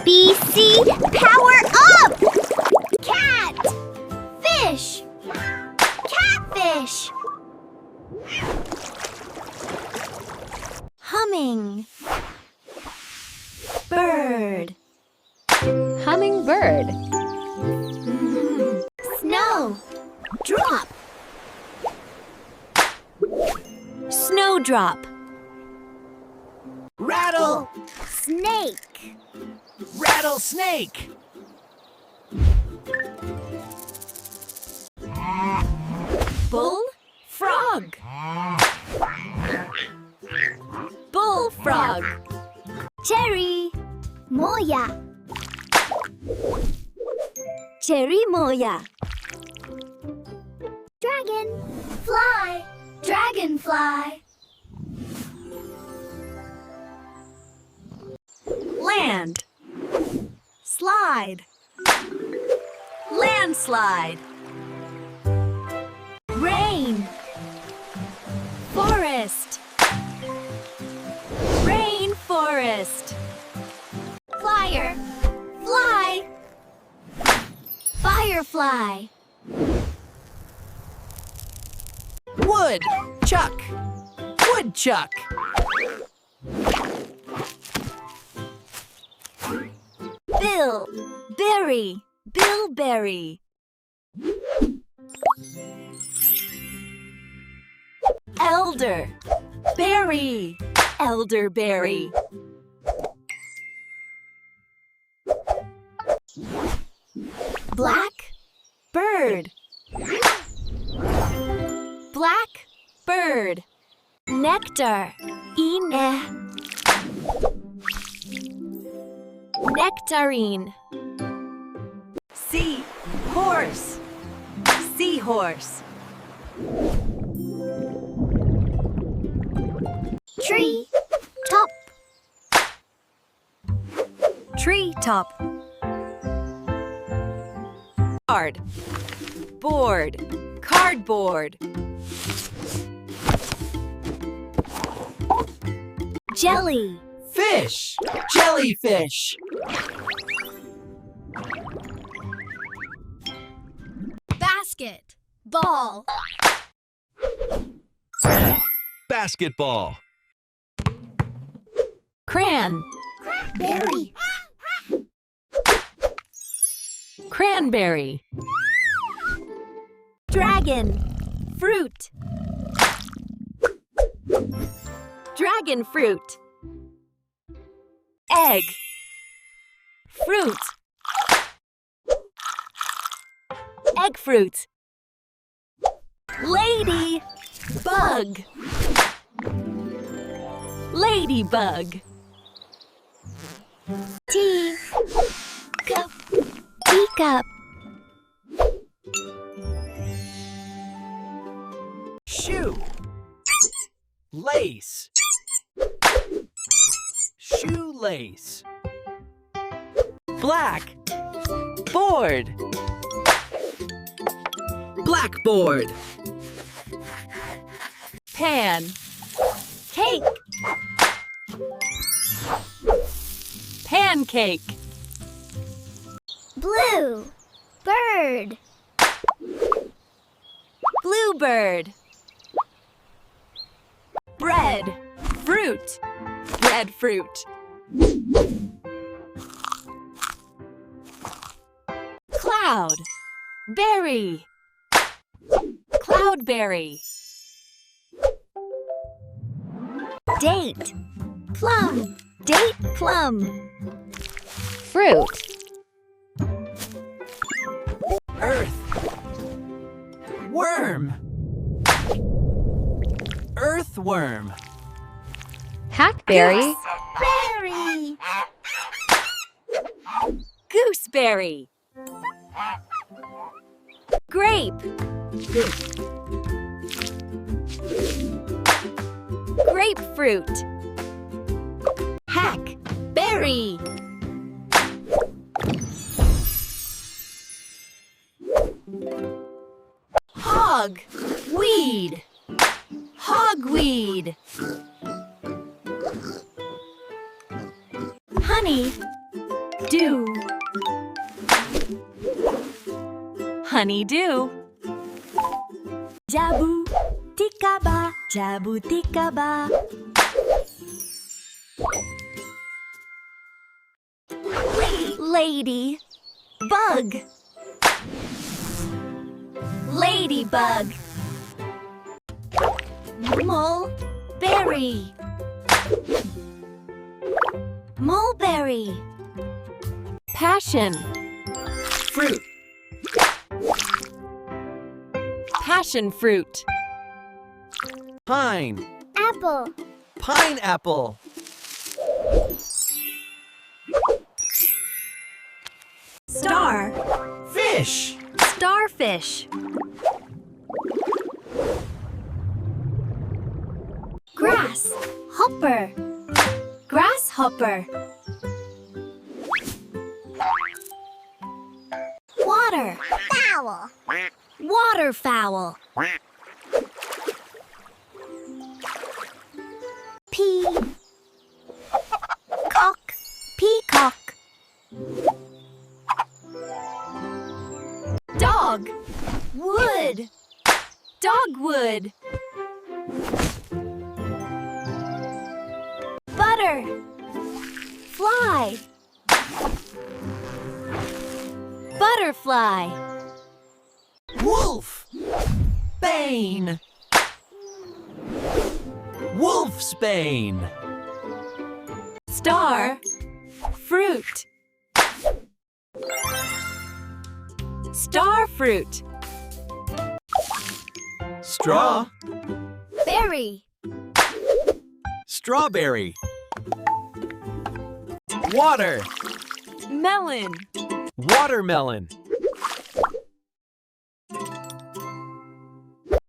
B, C, power up! Cat! Fish! Catfish! Humming. Bird. Hummingbird. Snow. Drop. Snowdrop. Rattle! Snake. Rattlesnake! Bull. Frog. Bullfrog. Cherry. Moya. Cherry moya. Dragon. Fly. Dragonfly. Land. Slide. Landslide. Rain. Forest. Rainforest. Flyer. Fly. Firefly. Wood. Chuck. Woodchuck. Bill. Berry. Bilberry. Elder. Berry. Elderberry. Black. Bird. Black. Bird. Nectar. Ine. Nectarine. Sea. Horse. Seahorse. Tree. Top. Treetop. Card. Board. Cardboard. Jelly. Fish. Jellyfish. Basket. Ball. Basketball. Cran. Berry. Cranberry. Dragon. Fruit. Dragon fruit. Egg. Fruit. Egg fruit. Lady. Bug. Ladybug. Tea. Cup. Teacup. Shoe. Lace. Shoelace. Black. Board. Blackboard. Pan. Cake. Pancake. Blue. Bird. Bluebird. Bread. Fruit. Breadfruit. Cloud. Berry. Cloudberry. Date. Plum. Date plum. Fruit. Earth. Worm. Earthworm. Hackberry. Berry. Gooseberry. Grape. Grapefruit. Hackberry. Hog. Weed. Hogweed. Honey. Dew. Honeydew. Jabu tikaba, jabu tikaba. Lady bug. Ladybug. Mulberry. Mulberry. Passion. Fruit. Passion fruit. Pine. Apple. Pineapple. Star. Fish. Starfish. Grass hopper. Grasshopper. Water fowl. Waterfowl. Peacock. Peacock. Dog. Wood. Dogwood. Butter. Fly. Butterfly. Wolf. Bane. Wolfsbane. Star. Fruit. Star fruit. Straw. Berry. Strawberry. Water. Melon. Watermelon.